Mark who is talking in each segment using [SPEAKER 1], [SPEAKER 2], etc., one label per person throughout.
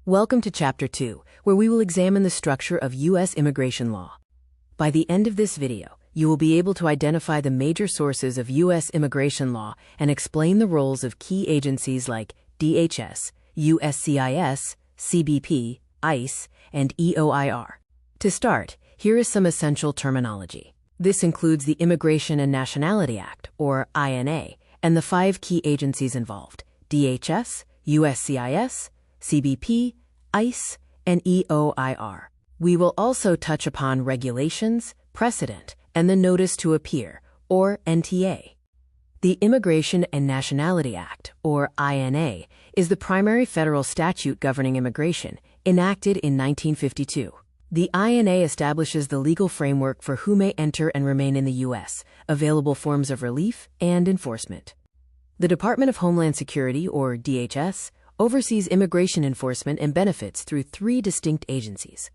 [SPEAKER 1] Welcome to Chapter 2, where we will examine the structure of U.S. immigration law. By the end of this video, you will be able to identify the major sources of U.S. immigration law and explain the roles of key agencies like DHS, USCIS, CBP, ICE, and EOIR. To start, here is some essential terminology. This includes the Immigration and Nationality Act, or INA, and the 5 key agencies involved: DHS, USCIS, CBP, ICE, and EOIR. We will also touch upon regulations, precedent, and the Notice to Appear, or NTA. The Immigration and Nationality Act, or INA, is the primary federal statute governing immigration, enacted in 1952. The INA establishes the legal framework for who may enter and remain in the U.S., available forms of relief, and enforcement. The Department of Homeland Security, or DHS, oversees immigration enforcement and benefits through 3 distinct agencies.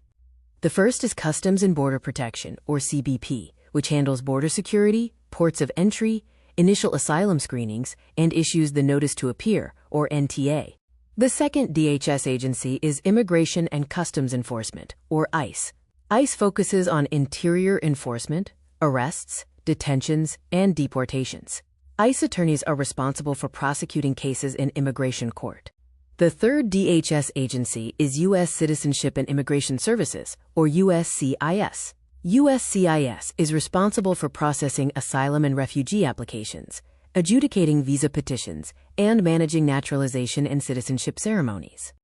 [SPEAKER 1] The first is Customs and Border Protection, or CBP, which handles border security, ports of entry, initial asylum screenings, and issues the Notice to Appear, or NTA. The second DHS agency is Immigration and Customs Enforcement, or ICE. ICE focuses on interior enforcement, arrests, detentions, and deportations. ICE attorneys are responsible for prosecuting cases in immigration court. The third DHS agency is U.S. Citizenship and Immigration Services, or USCIS. USCIS is responsible for processing asylum and refugee applications, adjudicating visa petitions, and managing naturalization and citizenship ceremonies.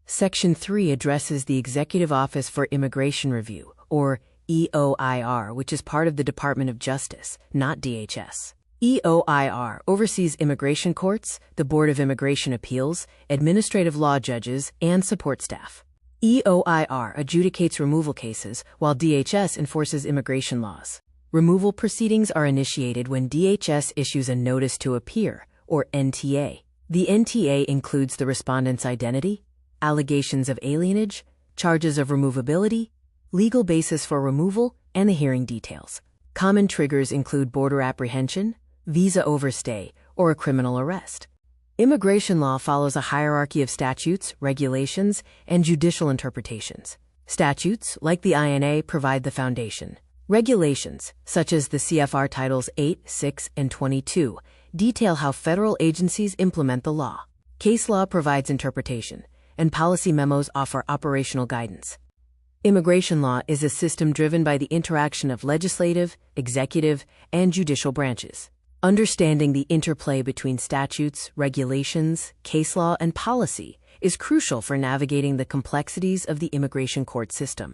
[SPEAKER 1] Section 3 addresses the Executive Office for Immigration Review, or EOIR, which is part of the Department of Justice, not DHS. EOIR oversees immigration courts, the Board of Immigration Appeals, administrative law judges, and support staff. EOIR adjudicates removal cases, while DHS enforces immigration laws. Removal proceedings are initiated when DHS issues a Notice to Appear, or NTA. The NTA includes the respondent's identity, allegations of alienage, charges of removability, legal basis for removal, and the hearing details. Common triggers include border apprehension, visa overstay, or a criminal arrest. Immigration law follows a hierarchy of statutes, regulations, and judicial interpretations. Statutes, like the INA, provide the foundation. Regulations, such as the CFR Titles 8, 6, and 22, detail how federal agencies implement the law. Case law provides interpretation, and policy memos offer operational guidance. Immigration law is a system driven by the interaction of legislative, executive, and judicial branches. Understanding the interplay between statutes, regulations, case law, and policy is crucial for navigating the complexities of the immigration court system.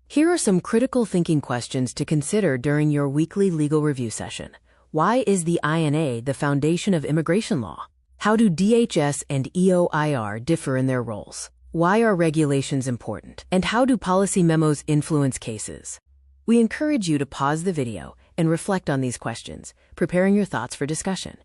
[SPEAKER 1] Here are some critical thinking questions to consider during your weekly legal review session. Why is the INA the foundation of immigration law? How do DHS and EOIR differ in their roles? Why are regulations important? And how do policy memos influence cases? We encourage you to pause the video and reflect on these questions, preparing your thoughts for discussion.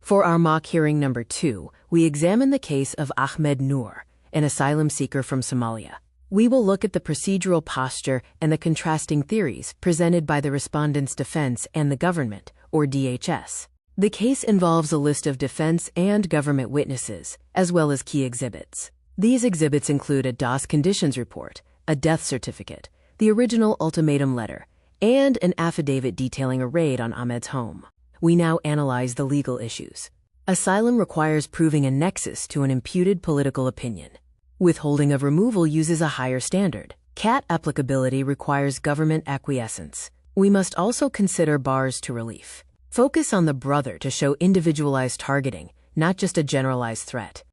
[SPEAKER 1] For our mock hearing number 2, we examine the case of Ahmed Noor, an asylum seeker from Somalia. We will look at the procedural posture and the contrasting theories presented by the respondent's defense and the government, or DHS. The case involves a list of defense and government witnesses, as well as key exhibits. These exhibits include a DOS conditions report, a death certificate, the original ultimatum letter, and an affidavit detailing a raid on Ahmed's home. We now analyze the legal issues. Asylum requires proving a nexus to an imputed political opinion. Withholding of removal uses a higher standard. CAT applicability requires government acquiescence. We must also consider bars to relief. Focus on the brother to show individualized targeting, not just a generalized threat.